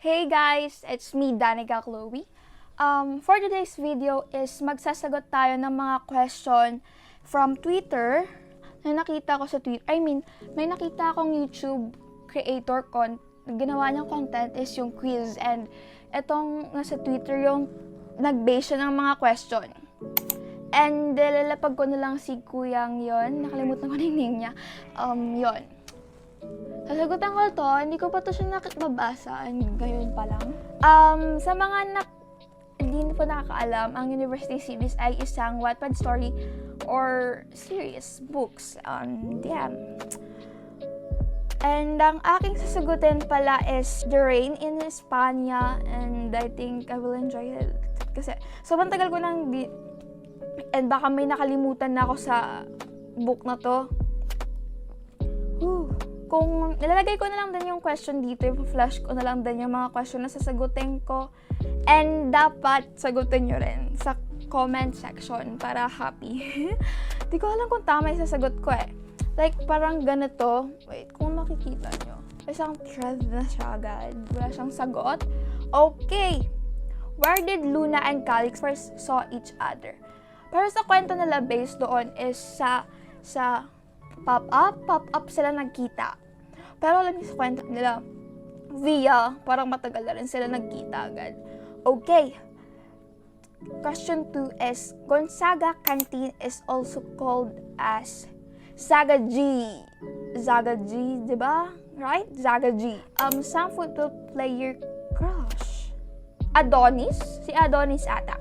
Hey guys, it's me, Danica Chloie. For today's video is magsasagot tayo ng mga question from Twitter na nakita ko sa Twitter. May nakita akong YouTube creator ginawa niyang content is yung quiz, and etong nasa Twitter yung nag-base siya ng mga question. And lalapag ko na lang si Kuyang yon, nakalimutan ko na yung name niya. Yon. Sasagutan ko to, hindi ko pa to siya nakabasa, ngayon pa lang. Sa mga hindi po nakakaalam, ang University Series ay isang Wattpad story or series, books, DM. And ang aking sasagutin pala is The Rain in España, and I think I will enjoy it. Kasi sobrang tagal ko nang and baka may nakalimutan na ako sa book na to. Kung nilalagay ko na lang din yung question dito, i-flash ko na lang din yung mga question na sasagutin ko. And dapat sagutin nyo rin sa comment section para happy. Di ko alam kung tama yung sasagot ko eh. Like, parang ganito. Wait, kung makikita nyo. Isang thread na siya agad. Wala siyang sagot. Okay. Where did Luna and Calix first saw each other? Pero sa kwento nila based doon is sa pop-up sila nagkita. Pero alam niyo sa kwento nila, parang matagal na rin sila nagkita agad. Okay. Question 2 is, Gonzaga Canteen is also called as Zaga G. Zaga G, diba? Right? Zaga G. Some football player crush. Adonis? Si Adonis ata.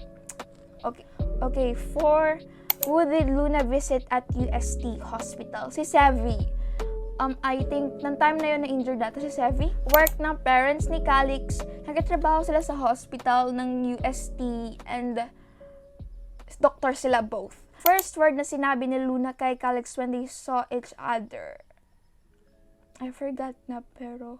Okay, 4. Who did Luna visit at UST Hospital? Si Sevi. I think, ng time na yun na-injured data si Sevi. Work ng parents ni Calix. Nagtatrabaho sila sa hospital ng UST and doctor sila both. First word na sinabi ni Luna kay Calix when they saw each other. I forgot na pero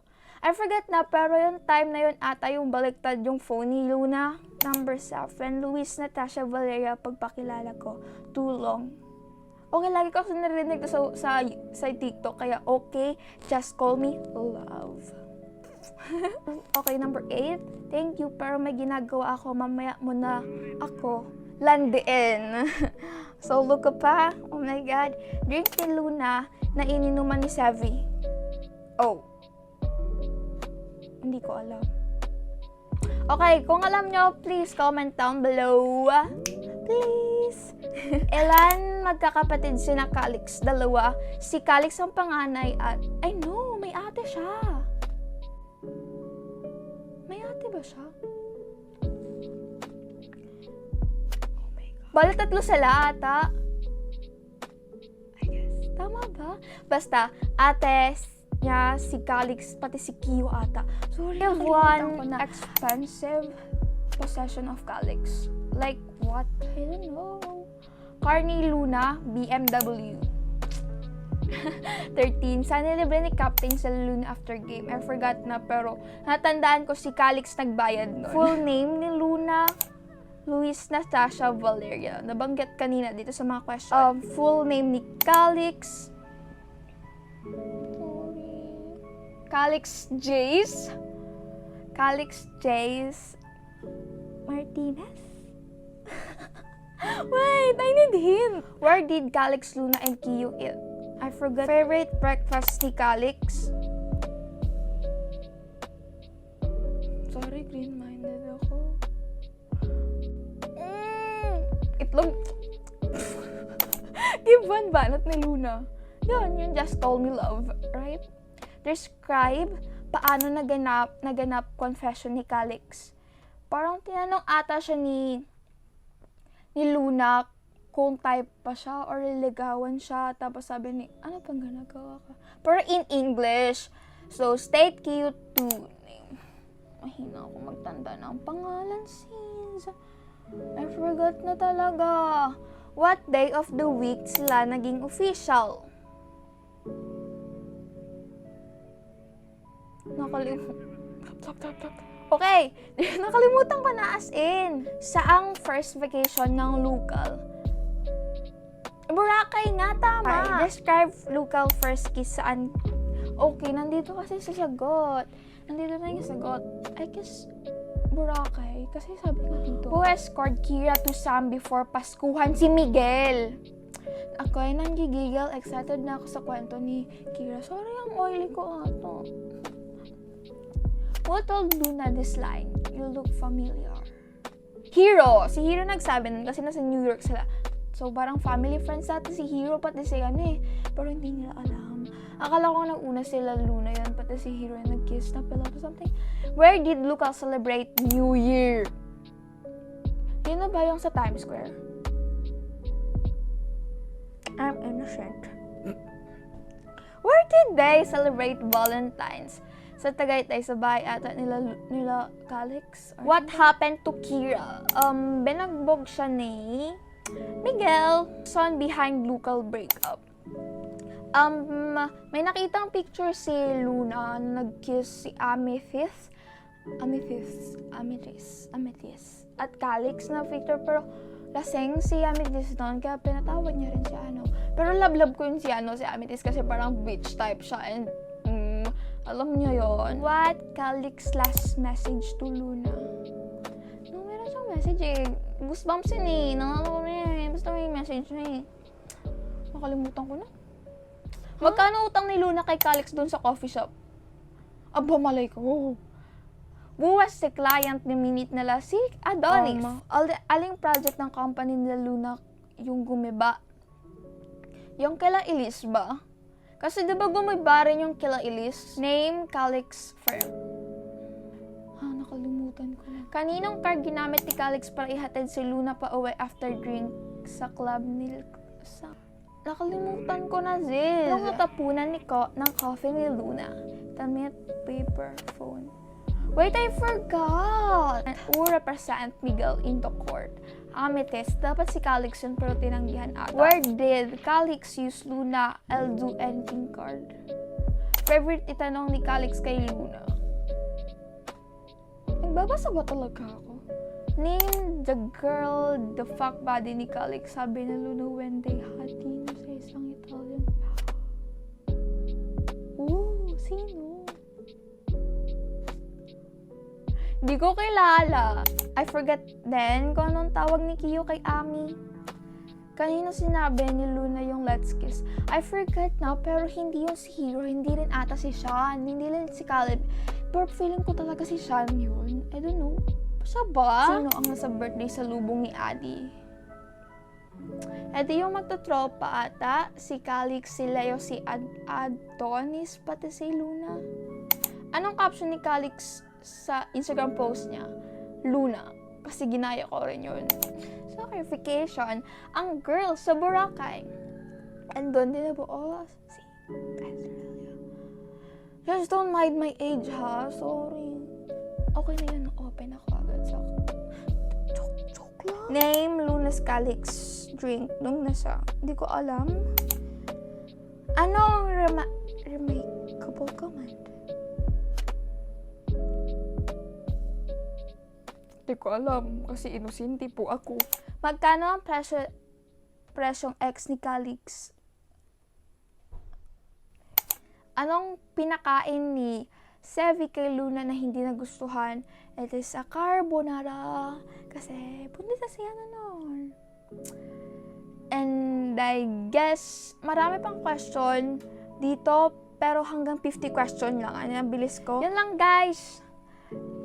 yung time na yun ata yung baliktad yung phone ni Luna. Number 7, Luis Natasha Valeria, pagpakilala ko. Too long. Okay, lagi ko narinig sa TikTok, kaya okay, just call me love. Okay, number 8, thank you, pero may ginagawa ako, mamaya mo na ako landiin. So, look ka pa, oh my God, drink ni Luna na ininuman ni Sevi. Oh. Hindi ko alam. Okay, kung alam nyo, please comment down below. Please. Ilan magkakapatid sina Calix? 2. Si Calix ang panganay at... Ay no, may ate siya. May ate ba siya? Oh my God. Bala 3 sila ata. I guess. Tama ba? Basta, ate niya, si Calix, pati si Kiyo ata. Sorry, one expensive possession of Calix. Like what? I don't know. Car ni Luna, BMW. 13. Sana libre ni Captain sa Luna after game. I forgot na, pero natandaan ko si Calix nagbayad nun. Full name ni Luna, Luis Natasha Valeria. Nabanggit kanina dito sa mga question. Full name ni Calix, Calix Jace Martinez. Wait, I need him. Where did Calix, Luna, and Kiyo eat? I forgot. Favorite breakfast ni Calix? Sorry, green-minded ako. Itlog. Give one banat ni Luna. Yun just told me love, right? Describe paano naganap confession ni Calix. Parang tinanong ata siya ni Luna kung type pa siya or liligawan siya. Tapos sabi ni, ano pang ginagawa ka? Pero in English. So, state cute to name. Mahina ako magtanda ng pangalan, sis. I forgot na talaga. What day of the week sila naging official? Okay, nakalimutan ko na as in. Saang first vacation ng Lucal? Boracay nga, tama. Describe Lucal first kiss saan? Okay, nandito kasi sa sagot. Nandito na yung sagot. I guess, Boracay. Kasi sabi nga dito, who escorted Kira to Sam before Paskuhan? Si Miguel. Ako ay nanggigigil. Excited na ako sa kwento ni Kira. Sorry, ang oily ko ato. Who told Luna this line? You look familiar. Hero! Si Hero nagsabi nun kasi nasa New York sila. So, parang family friends natin si Hero, pati si pero hindi nila alam. Akala ko nang una sila Luna yun, pati si Hero yung nag-kiss na pillow or something. Where did Luca celebrate New Year? Yun na ba yung sa Times Square? I'm innocent. Where did they celebrate Valentine's? Sa Tagaytay, sa bahay ata nila Calix. What happened to Kira? Binagbog siya ni Miguel. Son behind Lucal breakup. May nakitang picture si Luna na nag-kiss si Amethyst at Calix na picture, pero laseng si Amethyst doon, kaya pinatawad niya rin si Pero love ko yun si Amethyst kasi parang bitch type siya, and alam niyo yon. What Calix last message to Luna? No, meron siyang message eh. Goosebumps yun eh. Nakakalo na eh. Basta may message na eh. Nakalimutan ko na. Magkano utang ni Luna kay Calix doon sa coffee shop? Aba, malay ko. Buwas si client ni minute nila si Adonis. Aling project ng company nila Luna yung gumiba? Yung kila Elise ba? Kasi diba gumiba rin yung kila Elise? Name, Calix, firm. Nakalimutan ko na. Kaninong car ginamit ni Calix para ihatid si Luna pa uwi after drink sa club nila? Nakalimutan ko na, Ziz. Yung natapunan ng coffee ni Luna. Damit, paper, phone. Wait, I forgot! Who represent Miguel into court? Amethyst. Dapat si Calix yun, pero tinanggihan ata. Where did Calix use Luna Eldu ending card? Favorite itanong ni Calix kay Luna. Nagbabasa ba talaga ako? Name the girl, the fuck body ni Calix. Sabi ni Luna when they hati na sa isang Italian. Sino? Di ko kilala. I forget din kung anong tawag ni Kiyo kay Ami. Kanino sinabi ni Luna yung let's kiss? I forget na, pero hindi yung si Hero, hindi rin ata si Sean, hindi rin si Caleb. Pero feeling ko talaga si Sean yun. I don't know. Siya ba? Sino ang nasa birthday sa lubong ni Adi? Edi yung magtatropa ata, si Calix, si Leo, si Adonis, pati si Luna. Anong caption ni Calix sa Instagram post niya? Luna. Kasi ginaya ko rin yun. So, clarification, ang girl sa Boracay. And doon din na buo. Si Australia. Just don't mind my age, ha? Sorry. Okay na yun. Open ako agad sa joke lang. Name, Luna's Calix drink. Nung nasa, hindi ko alam. Anong remarkable comment? Hindi ko alam kasi inosente po ako. Magkano ang presyong ex ni Calix? Anong pinakain ni Sevi kay Luna na hindi nagustuhan? It is a carbonara. Kasi punta siya na noon. And I guess marami pang question dito, pero hanggang 50 question lang. Ano ang bilis ko? Yan lang, guys.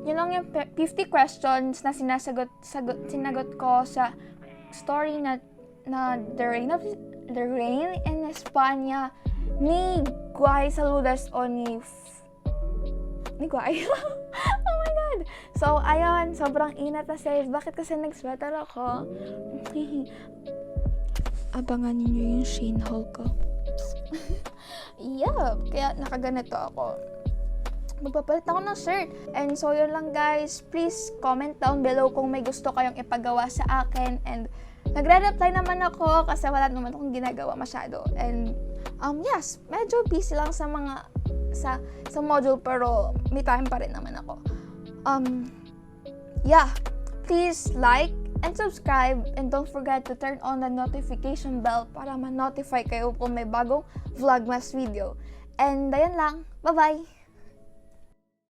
Yun lang yung 50 questions na sinagot ko sa story na The Rain in España ni Guay Saludas o ni Guay. Oh my God! So, ayun, sobrang inat na safe. Bakit kasi nag-sweater ako? Abangan niyo yung Shane haul ko. Yup! Kaya nakaganito ako. Magpapalit ako ng shirt. And so, yun lang, guys. Please comment down below kung may gusto kayong ipagawa sa akin. And nagre-reply naman ako kasi wala naman akong ginagawa masyado. And yes, medyo busy lang sa mga sa module, pero may time pa rin naman ako. Yeah, please like and subscribe, and don't forget to turn on the notification bell para ma-notify kayo kung may bagong vlogmas video. And ayan lang, bye-bye!